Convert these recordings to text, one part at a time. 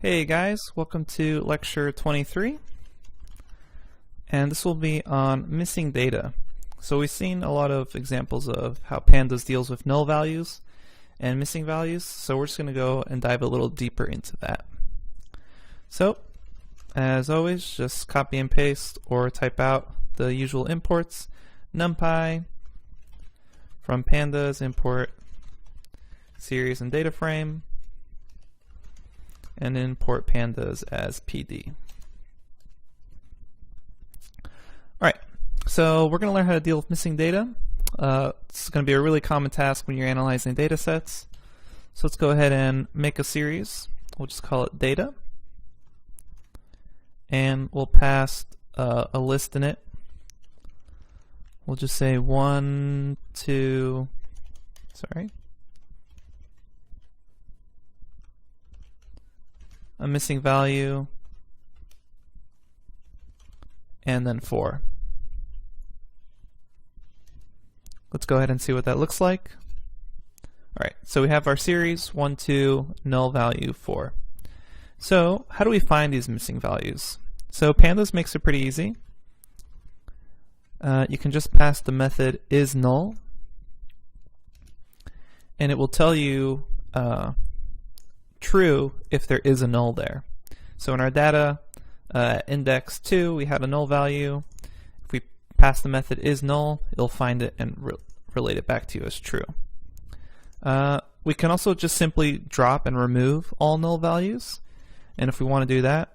Hey guys, welcome to lecture 23, and this will be on missing data. So we've seen a lot of examples of how pandas deals with null values and missing values, so we're just going to go and dive a little deeper into that. So as always, just copy and paste or type out the usual imports. NumPy, from pandas import series and data frame, and import pandas as PD. Alright, so we're going to learn how to deal with missing data. It's going to be a really common task when you're analyzing data sets. So let's go ahead and make a series. We'll just call it data. And we'll pass a list in it. We'll just say 1, 2, a missing value, and then 4. Let's go ahead and see what that looks like. Alright, so we have our series 1, 2, null value 4. So how do we find these missing values? So pandas makes it pretty easy. You can just pass the method isNull, and it will tell you true if there is a null there. So in our data, index 2, we had a null value. If we pass the method isNull, it'll find it and relate it back to you as true. We can also just simply drop and remove all null values. And if we want to do that,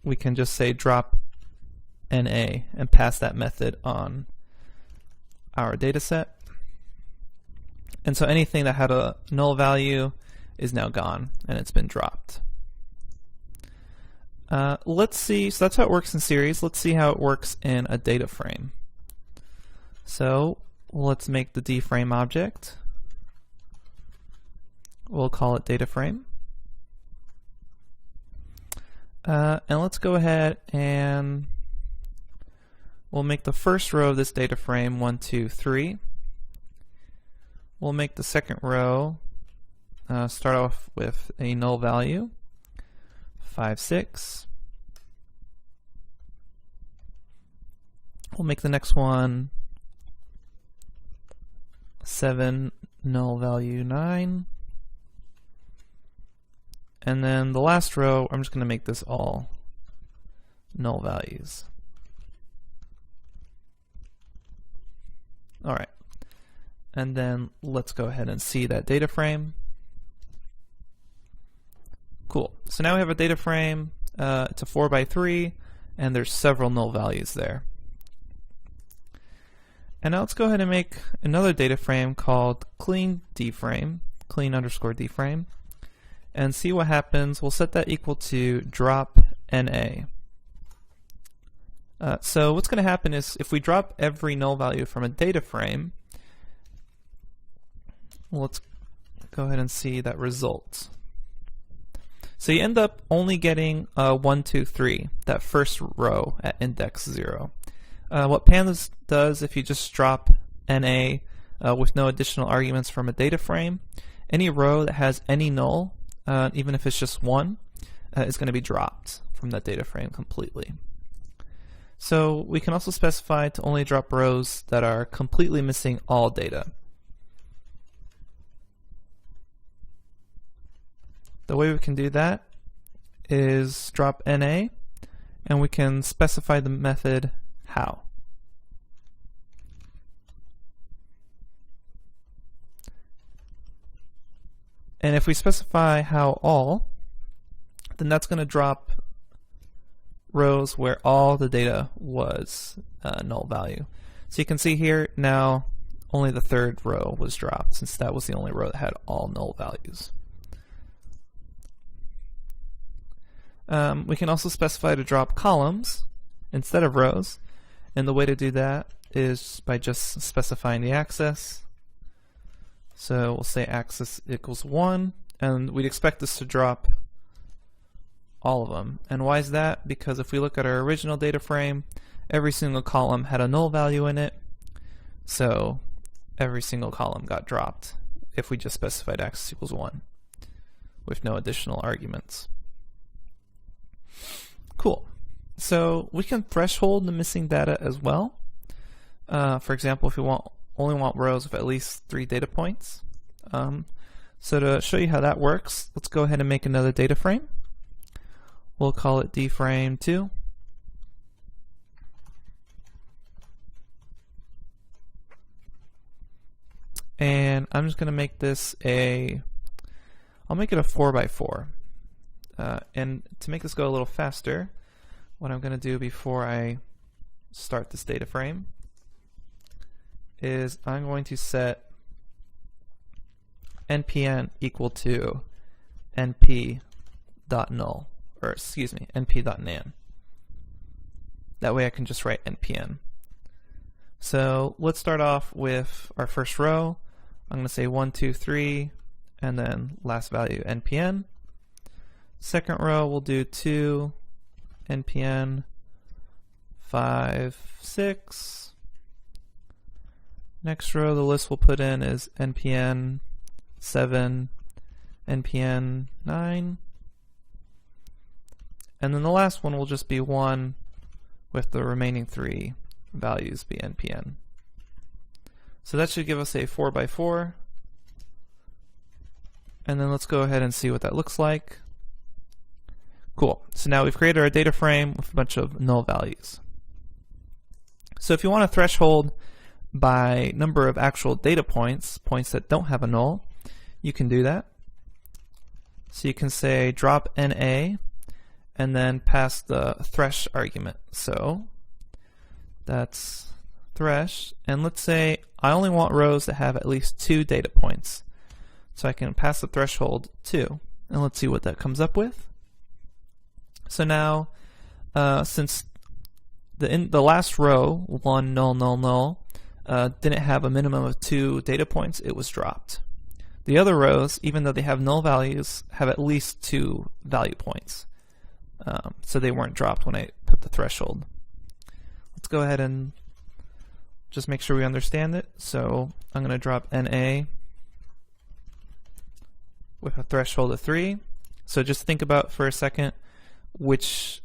we can just say drop NA and pass that method on our data set. And so anything that had a null value is now gone and it's been dropped. Let's see, so that's how it works in series. Let's see how it works in a data frame. So let's make the dFrame object. We'll call it data frame. And let's go ahead and we'll make the first row of this data frame 1, 2, 3. We'll make the second row start off with a null value 5, 6. We'll make the next one 7, null value 9. And then the last row, I'm just going to make this all null values. Alright. And then let's go ahead and see that data frame. Cool. So now we have a data frame. It's a 4x3, and there's several null values there. And now let's go ahead and make another data frame called clean dFrame, clean underscore dFrame, and see what happens. We'll set that equal to drop NA. So what's going to happen is if we drop every null value from a data frame, let's go ahead and see that result. So you end up only getting 1, 2, 3, that first row at index 0. What pandas does if you just drop NA with no additional arguments from a data frame, any row that has any null, even if it's just 1, is going to be dropped from that data frame completely. So we can also specify to only drop rows that are completely missing all data. The way we can do that is drop NA, and we can specify the method how. And if we specify how all, then that's going to drop rows where all the data was null value. So you can see here now only the third row was dropped, since that was the only row that had all null values. We can also specify to drop columns instead of rows, and the way to do that is by just specifying the axis. So we'll say axis equals 1, and we'd expect this to drop all of them. And why is that? Because if we look at our original data frame, every single column had a null value in it, so every single column got dropped if we just specified axis equals 1 with no additional arguments. Cool. So we can threshold the missing data as well. For example, if we only want rows with at least 3 data points. So to show you how that works, let's go ahead and make another data frame. We'll call it dframe2. And I'm just going to make this I'll make it a 4x4. And to make this go a little faster, what I'm going to do before I start this data frame is I'm going to set npn equal to np.null, or excuse me, np.nan. That way I can just write npn. So let's start off with our first row. I'm going to say 1, 2, 3, and then last value npn. Second row we'll do 2, npn, 5, 6. Next row the list we'll put in is npn 7, npn 9. And then the last one will just be 1 with the remaining 3 values be npn. So that should give us a 4x4. And then let's go ahead and see what that looks like. Cool. So now we've created our data frame with a bunch of null values. So if you want to threshold by number of actual data points, points that don't have a null, you can do that. So you can say drop NA and then pass the thresh argument. So that's thresh, and let's say I only want rows that have at least 2 data points. So I can pass the threshold 2, and let's see what that comes up with. So now, since the last row, 1 null null null, didn't have a minimum of 2 data points, it was dropped. The other rows, even though they have null values, have at least 2 value points. So they weren't dropped when I put the threshold. Let's go ahead and just make sure we understand it. So I'm going to drop NA with a threshold of 3. So just think about for a second which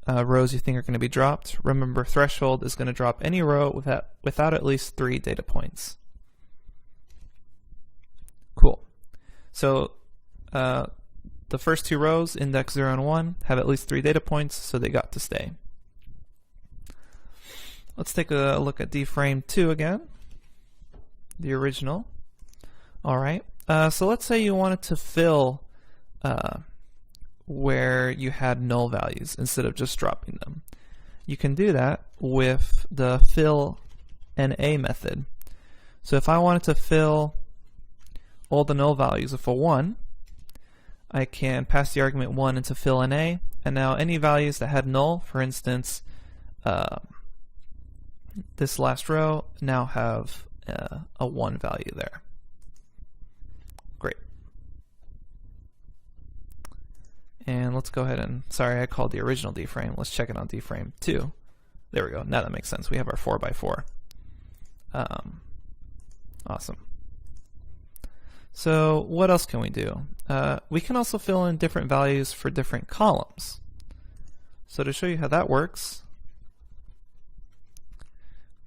rows you think are going to be dropped. Remember, threshold is going to drop any row without at least 3 data points. Cool. So the first 2 rows, index 0 and 1, have at least 3 data points, so they got to stay. Let's take a look at dframe2 again, the original. Alright, so let's say you wanted to fill where you had null values instead of just dropping them. You can do that with the fill NA method. So if I wanted to fill all the null values with a 1, I can pass the argument 1 into fill NA, and now any values that had null, for instance, this last row, now have a 1 value there. Great. And let's go ahead and, sorry, I called the original dframe. Let's check it on dframe2. There we go. Now that makes sense. We have our 4x4. Awesome. So what else can we do? We can also fill in different values for different columns. So to show you how that works,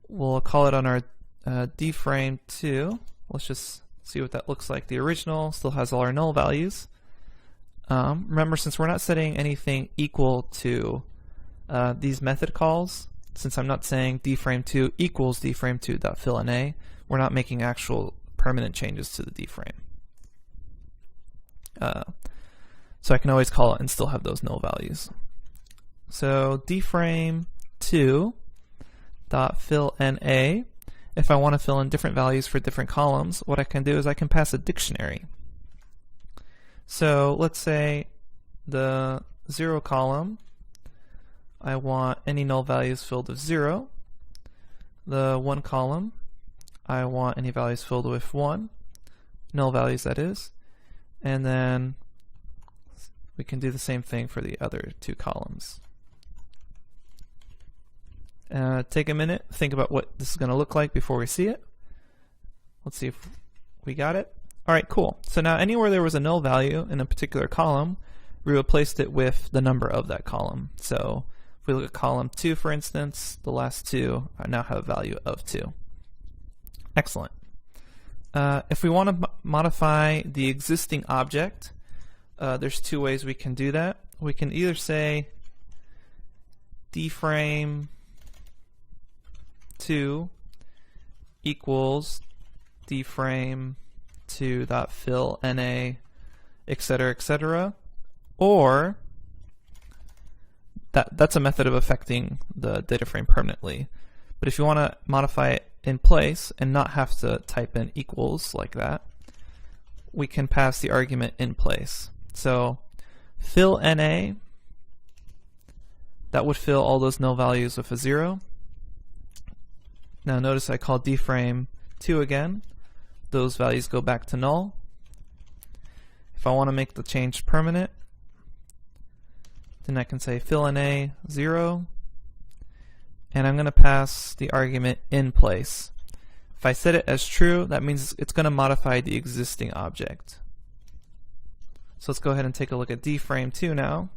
we'll call it on our dframe2. Let's just see what that looks like. The original still has all our null values. Remember, since we're not setting anything equal to these method calls, since I'm not saying dframe2 equals dframe2.fillNA, we're not making actual permanent changes to the dframe. So I can always call it and still have those null values. So dframe2.fillNA, if I want to fill in different values for different columns, what I can do is I can pass a dictionary. So let's say the 0 column, I want any null values filled with 0. The 1 column, I want any values filled with 1, null values that is, and then we can do the same thing for the other 2 columns. Take a minute, think about what this is going to look like before we see it. Let's see if we got it. Alright, cool. So now anywhere there was a null value in a particular column, we replaced it with the number of that column. So if we look at column 2, for instance, the last 2 now have a value of 2. Excellent. If we want to modify the existing object, there's 2 ways we can do that. We can either say dframe2 equals dframe2.fillNA, etc., etc., or that's a method of affecting the data frame permanently. But if you want to modify it in place and not have to type in equals like that, we can pass the argument in place. So fill NA, that would fill all those null values with a 0. Now notice I call dframe2 again. Those values go back to null. If I want to make the change permanent, then I can say fill NA 0, and I'm going to pass the argument in place. If I set it as true, that means it's going to modify the existing object. So let's go ahead and take a look at dframe2 now.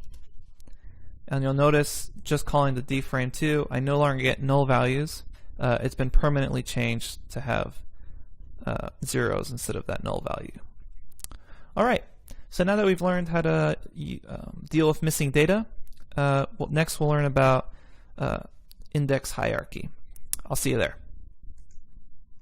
And you'll notice just calling the dframe2, I no longer get null values. It's been permanently changed to have zeros instead of that null value. Alright, so now that we've learned how to deal with missing data, next we'll learn about index hierarchy. I'll see you there.